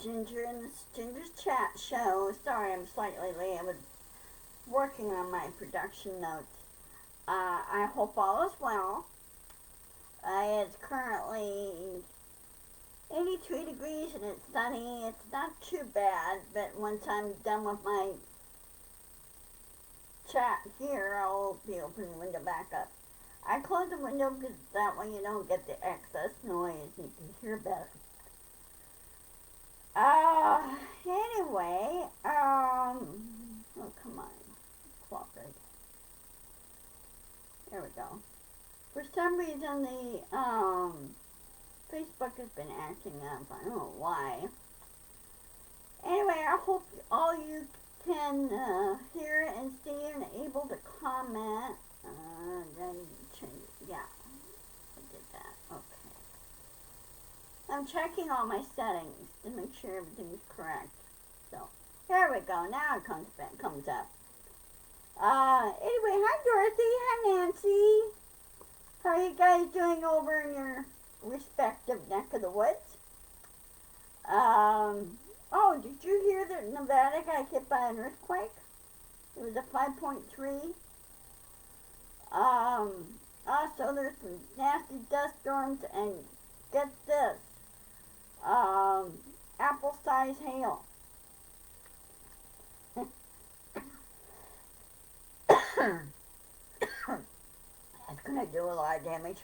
Ginger in this Ginger's Chat Show. Sorry I'm slightly late. I was working on my production notes. I hope all is well. It's currently 82 degrees and it's sunny. It's not too bad, but once I'm done with my chat here, I'll be opening the window back up. I close the window because that way you don't get the excess noise and you can hear better. Anyway, oh, come on. Cooperate. There we go. For some reason, the, Facebook has been acting up. I don't know why. Anyway, I hope all you can, hear and see and able to comment. Then change, yeah. I did that. Okay. I'm checking all my settings to make sure everything's correct. So, there we go. Now it comes up. Anyway, hi Dorothy, hi Nancy. How are you guys doing over in your respective neck of the woods? Oh, did you hear that Nevada got hit by an earthquake? It was a 5.3. Also there's some nasty dust storms and get this, apple-sized hail. That's gonna do a lot of damage.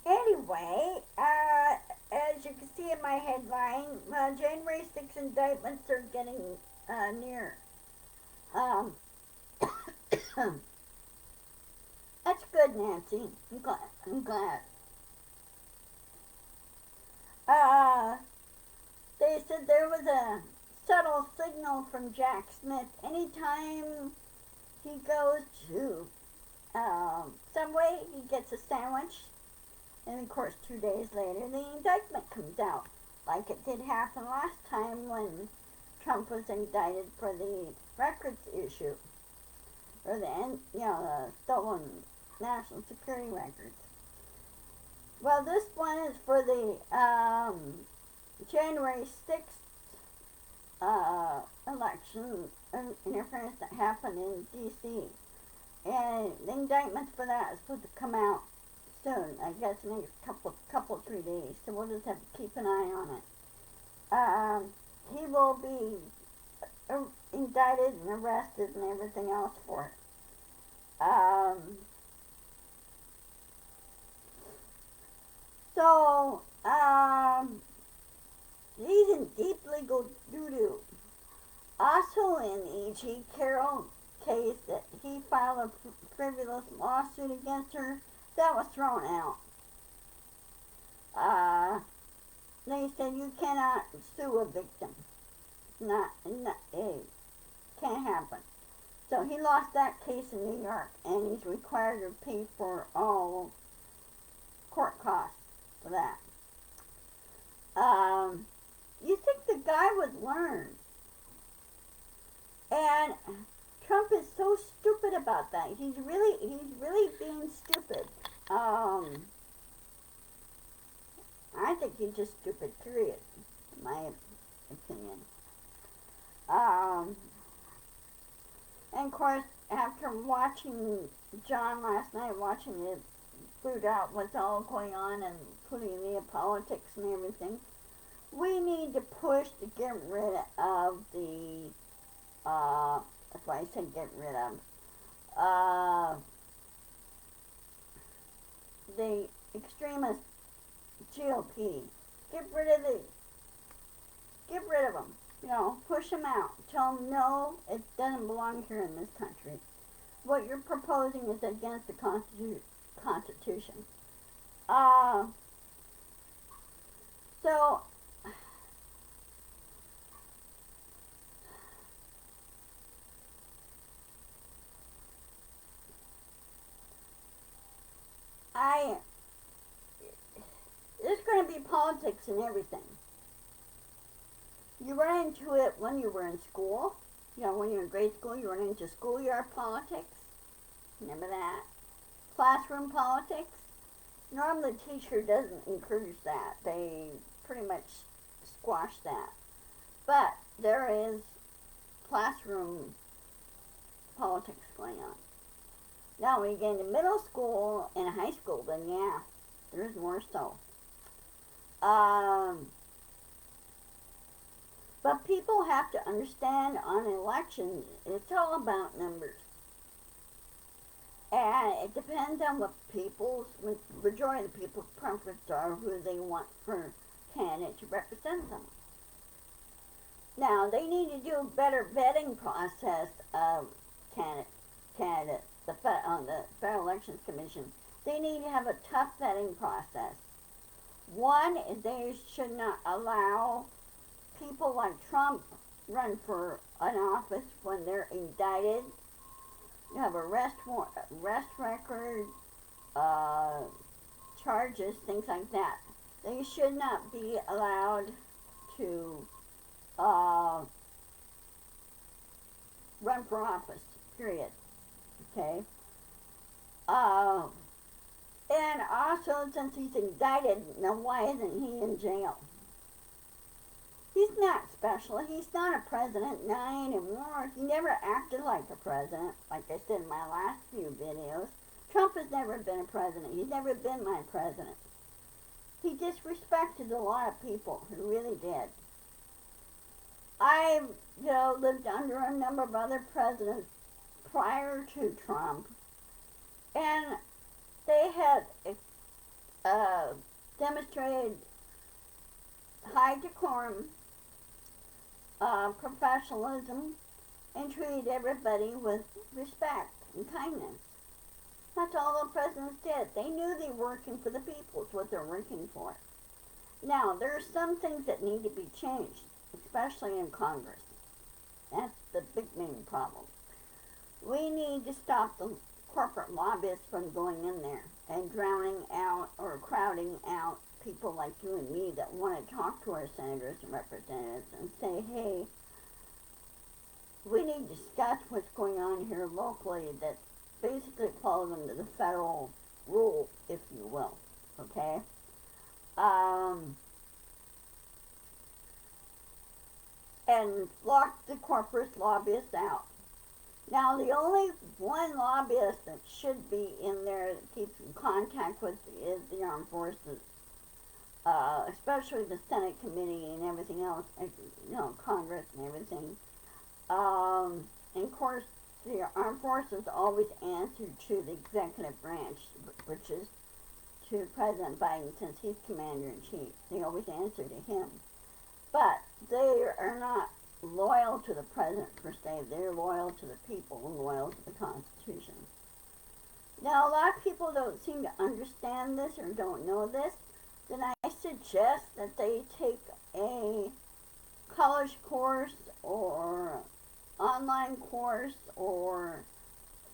Anyway, as you can see in my headline, January 6 indictments are getting near. That's good, Nancy. I'm glad. They said there was a subtle signal from Jack Smith anytime he goes to Subway, he gets a sandwich, and of course 2 days later the indictment comes out, like it did happen last time when Trump was indicted for the records issue, or the stolen national security records. Well, this one is for the January 6th election interference that happened in D.C. And the indictment for that is supposed to come out soon. I guess in the next couple 3 days. So we'll just have to keep an eye on it. He will be indicted and arrested and everything else for it. He's in deep legal doo-doo. Also in the E.G. Carroll case that he filed a frivolous lawsuit against her, that was thrown out. They said you cannot sue a victim. It can't happen. So he lost that case in New York, and he's required to pay for all court costs for that. You think the guy would learn. And Trump is so stupid about that. He's really being stupid. I think he's just stupid, period, in my opinion. And of course, after watching John last night, watching it fruit out what's all going on and putting the politics and everything, we need to push to get rid of the, that's why I said get rid of, the extremist GOP. Get rid of them. Push them out. Tell them no, it doesn't belong here in this country. What you're proposing is against the Constitution. So there's going to be politics in everything. You run into it when you were in school. When you're in grade school, you run into schoolyard politics. Remember that? Classroom politics. Normally, the teacher doesn't encourage that. They pretty much squashed that. But there is classroom politics going on. Now, when you get into middle school and high school, then yeah, there's more so. But people have to understand on elections, it's all about numbers. And it depends on what majority of the people's preferences are, who they want for candidate to represent them. Now, they need to do a better vetting process of candidates on the Federal Elections Commission. They need to have a tough vetting process. One is they should not allow people like Trump run for an office when they're indicted. You have arrest record, charges, things like that. They should not be allowed to run for office, period. Okay? And also, since he's indicted, now why isn't he in jail? He's not special. He's not a president, not anymore. He never acted like a president, like I said in my last few videos. Trump has never been a president. He's never been my president. He disrespected a lot of people. He really did. I've, lived under a number of other presidents prior to Trump, and they had demonstrated high decorum, professionalism, and treated everybody with respect and kindness. That's all the presidents did. They knew they were working for the people. It's what they're working for. Now, there are some things that need to be changed, especially in Congress. That's the big main problem. We need to stop the corporate lobbyists from going in there and drowning out or crowding out people like you and me that want to talk to our senators and representatives and say, hey, we need to discuss what's going on here locally that basically falls under the federal rule, if you will, okay? And lock the corporate lobbyists out. Now, the only one lobbyist that should be in there that keeps in contact with is the armed forces, especially the Senate committee and everything else, Congress and everything. And of course, the armed forces always answer to the executive branch, which is to President Biden since he's commander-in-chief. They always answer to him. But they are not loyal to the president per se. They're loyal to the people and loyal to the Constitution. Now, a lot of people don't seem to understand this or don't know this. Then I suggest that they take a college course or online course or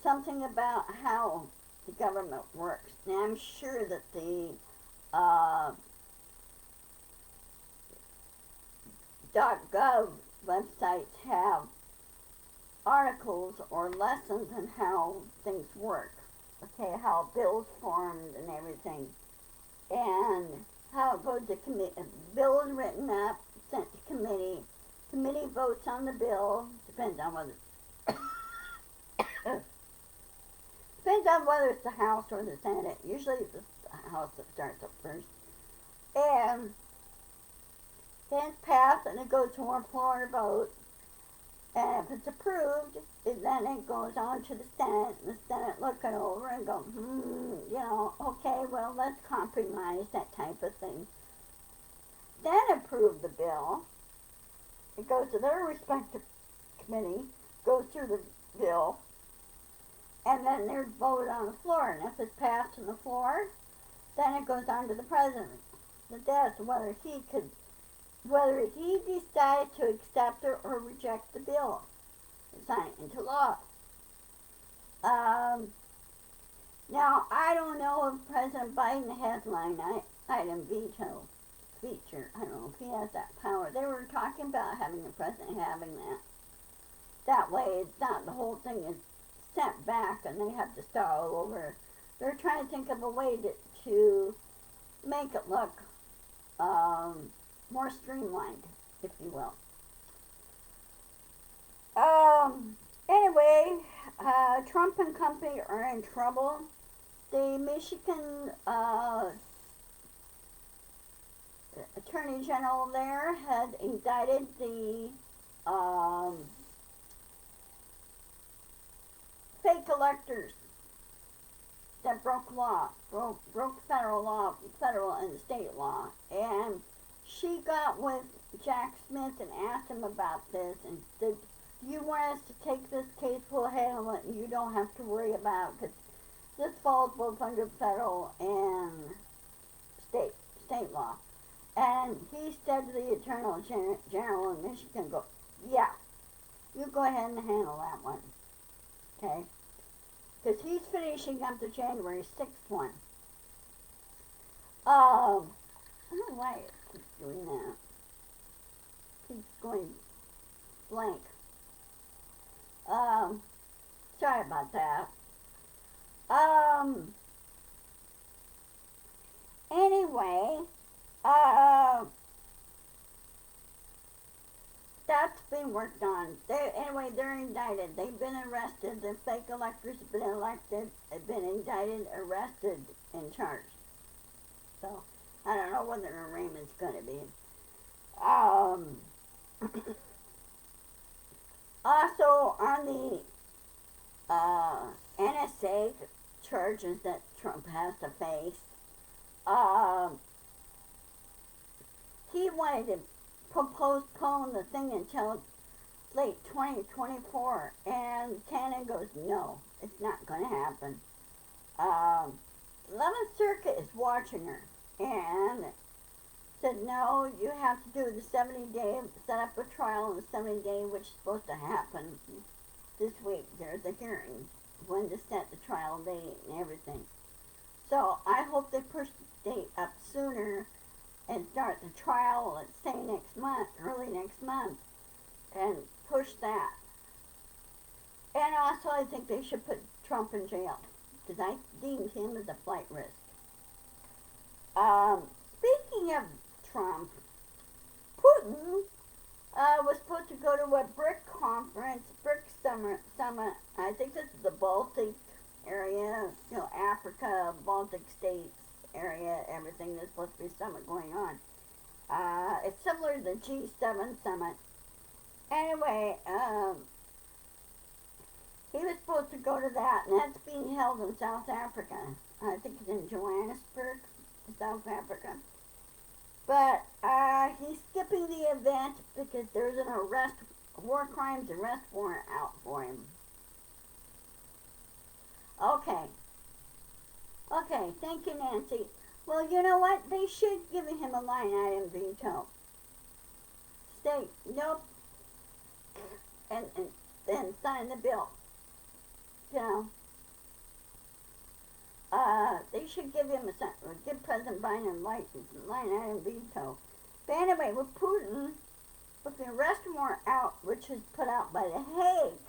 something about how the government works. Now, I'm sure that the .gov websites have articles or lessons on how things work, okay, how bills formed and everything, and how it goes to committee. Bill is written up, sent to committee. Committee votes on the bill. Depends on whether it's the House or the Senate. Usually it's the House that starts up first, and then it's passed and it goes to a floor vote. And if it's approved, then it goes on to the Senate, and the Senate look it over and go, okay, well, let's compromise, that type of thing. Then approve the bill. It goes to their respective committee, goes through the bill, and then there's voted on the floor. And if it's passed on the floor, then it goes on to the president, the desk, whether he decides to accept or reject the bill and sign it into law. Now, I don't know if President Biden has line item veto feature. I don't know if he has that power. They were talking about having the president having that. That way, it's not the whole thing is sent back and they have to start all over. They're trying to think of a way to make it look more streamlined, if you will. Anyway, Trump and company are in trouble. The Michigan Attorney General there had indicted the um, fake electors that broke federal law, federal and state law, and she got with Jack Smith and asked him about this and said, "You want us to take this case? We'll handle it, and you don't have to worry about it, because this falls both under federal and state law." And he said to the Attorney General in Michigan, "Go, yeah, you go ahead and handle that one, okay?" Because he's finishing up the January 6th one. I don't know why it keeps doing that. Keeps going blank. Sorry about that. Anyway, that's been worked on. They're indicted. They've been arrested. The fake electors have been indicted, arrested, and charged. So, I don't know what their arraignment's going to be. Also, on the NSA charges that Trump has to face, he wanted to postpone the thing until late 2024, and Canada goes, no, it's not going to happen. 11th Circuit is watching her, and said, no, you have to do the 70-day, set up a trial in the 70-day, which is supposed to happen this week. There's a hearing, when to set the trial date and everything. So I hope they push the date up sooner and start the trial, let's say next month, early next month, and push that. And also I think they should put Trump in jail, because I deemed him as a flight risk. Speaking of Trump, Putin was supposed to go to a BRIC conference, BRIC summit. I think this is the Baltic area, Africa, Baltic states area, everything. There's supposed to be a summit going on. It's similar to the G7 summit. Anyway, he was supposed to go to that, and that's being held in South Africa. I think it's in Johannesburg, South Africa. But he's skipping the event because there's an war crimes arrest warrant out for him. Okay, thank you, Nancy. Well, you know what? They should give him a line item veto. Say, nope, and then sign the bill. They should give President Biden a line item veto. But anyway, with Putin, with the arrest warrant out, which is put out by the Hague.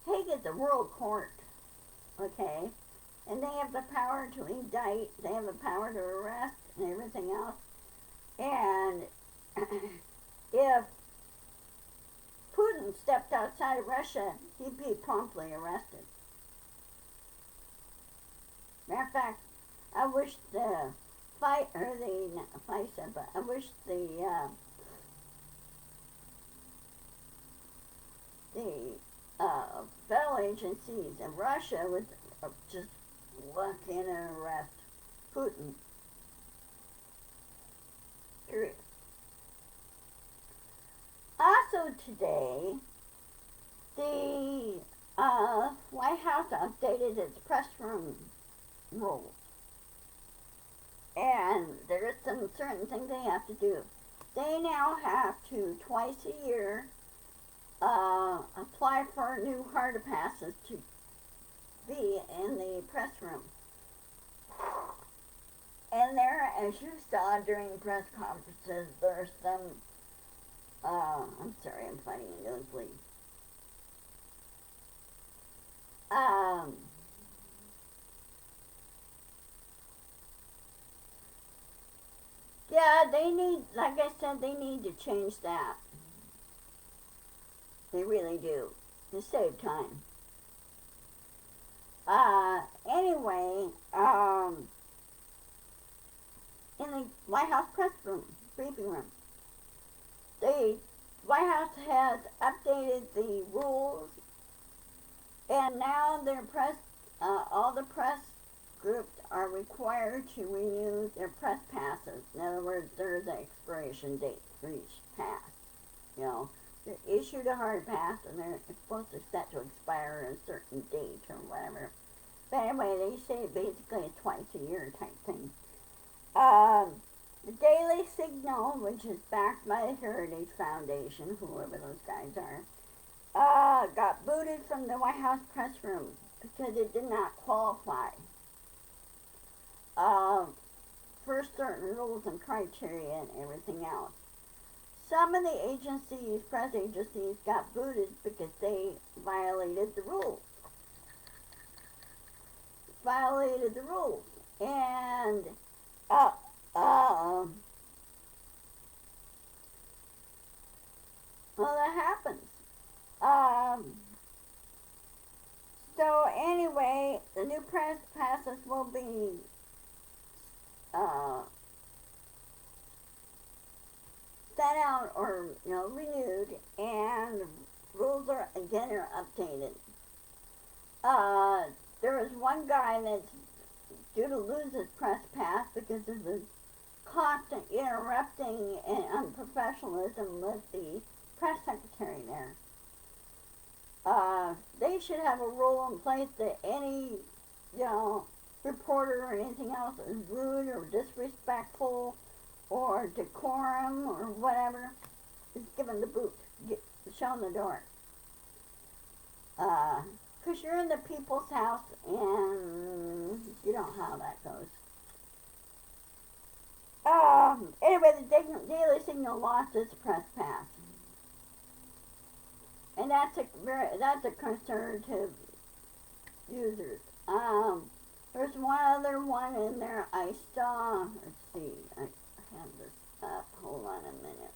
Hague is a world court, okay? And they have the power to indict, they have the power to arrest and everything else. And if Putin stepped outside of Russia, he'd be promptly arrested. Matter of fact, I wish the FISA, but I wish the federal agencies in Russia would just look in and arrest Putin. Period. Also today, the White House updated its press room rules. And there is some certain things they have to do. They now have to, twice a year, apply for new hard passes to be in the press room. And there, as you saw during press conferences, there's some, I'm sorry, I'm fighting a nosebleed. Yeah, they need, like I said, they need to change that. They really do, to save time. Anyway, in the White House press room, briefing room, the White House has updated the rules, and now all the press groups are required to renew their press passes. In other words, there's an expiration date for each pass. You know, they're issued a hard pass, and they're supposed to set to expire a certain date or whatever. But anyway, they say basically a twice a year type thing. The Daily Signal, which is backed by the Heritage Foundation, whoever those guys are, got booted from the White House press room because it did not qualify for certain rules and criteria and everything else. Some of the agencies, press agencies, got booted because they violated the rules. And well, that happens. So anyway, the new press passes will be set out or renewed, and rules are updated. There is one guy that's due to lose his press pass because of the constant interrupting and unprofessionalism with the press secretary there. They should have a rule in place that any, reporter or anything else is rude or disrespectful or decorum or whatever is given the boot, shown the door. Because you're in the people's house and you know how that goes. Anyway, the Daily Signal lost its press pass. And that's a concern to users. There's one other one in there I saw. Let's see. I have this up. Hold on a minute.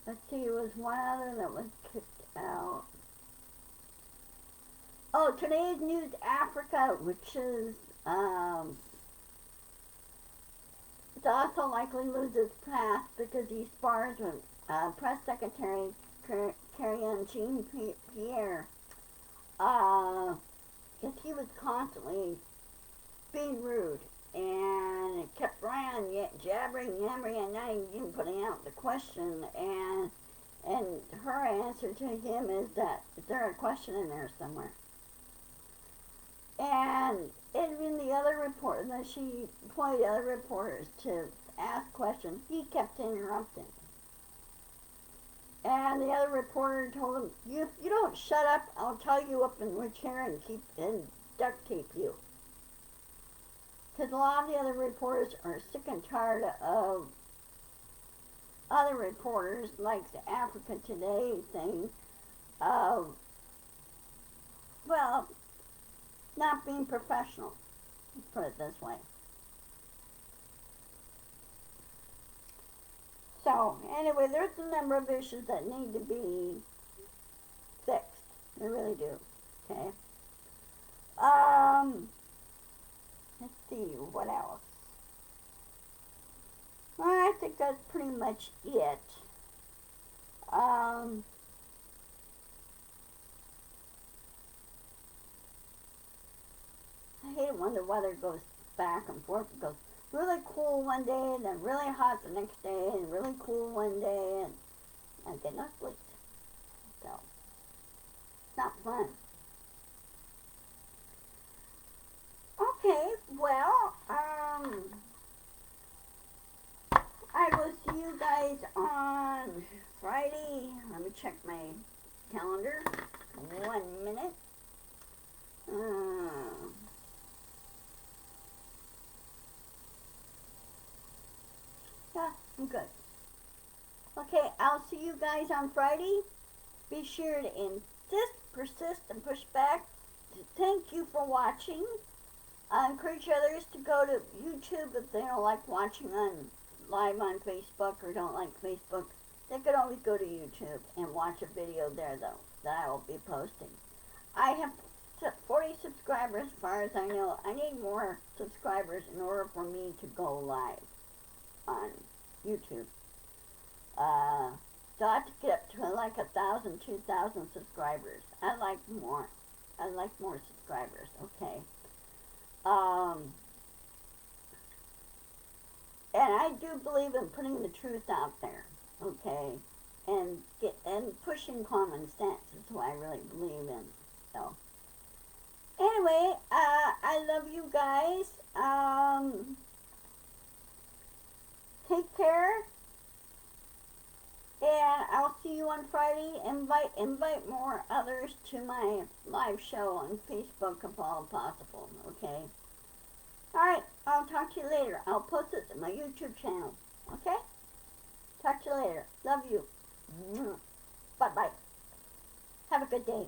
Let's see, there was one other that was kicked out. Oh, Today's News Africa, which is, it's also likely lose its pass because he spars with Press Secretary Karine Jean-Pierre. Because he was constantly being rude and it kept Ryan jabbering, yammering, and not even putting out the question. And her answer to him is there a question in there somewhere? And even the other reporter, that she employed other reporters to ask questions, he kept interrupting. And the other reporter told him, if you don't shut up, I'll tie you up in a chair and duct tape you. Because a lot of the other reporters are sick and tired of other reporters, like the Africa Today thing, well, not being professional, let's put it this way. So, anyway, there's a number of issues that need to be fixed. They really do, okay? Let's see, what else? Well, I think that's pretty much it. I hate it when the weather goes back and forth. It goes really cool one day, and then really hot the next day, and really cool one day, and I get no sleep. So, it's not fun. Okay, well, I will see you guys on Friday. Let me check my calendar. 1 minute. Yeah, I'm good. Okay, I'll see you guys on Friday. Be sure to insist, persist, and push back. Thank you for watching. I encourage others to go to YouTube if they don't like watching on live on Facebook or don't like Facebook. They could always go to YouTube and watch a video there, though, that I will be posting. I have 40 subscribers as far as I know. I need more subscribers in order for me to go live on YouTube. So I have to get up to like 1,000, 2,000 subscribers. I like more. I like more subscribers, okay? And I do believe in putting the truth out there, okay? And pushing common sense is what I really believe in. So anyway, I love you guys. Take care. And I'll see you on Friday. Invite more others to my live show on Facebook if all possible, okay? Alright, I'll talk to you later. I'll post it to my YouTube channel, okay? Talk to you later. Love you. Bye-bye. Have a good day.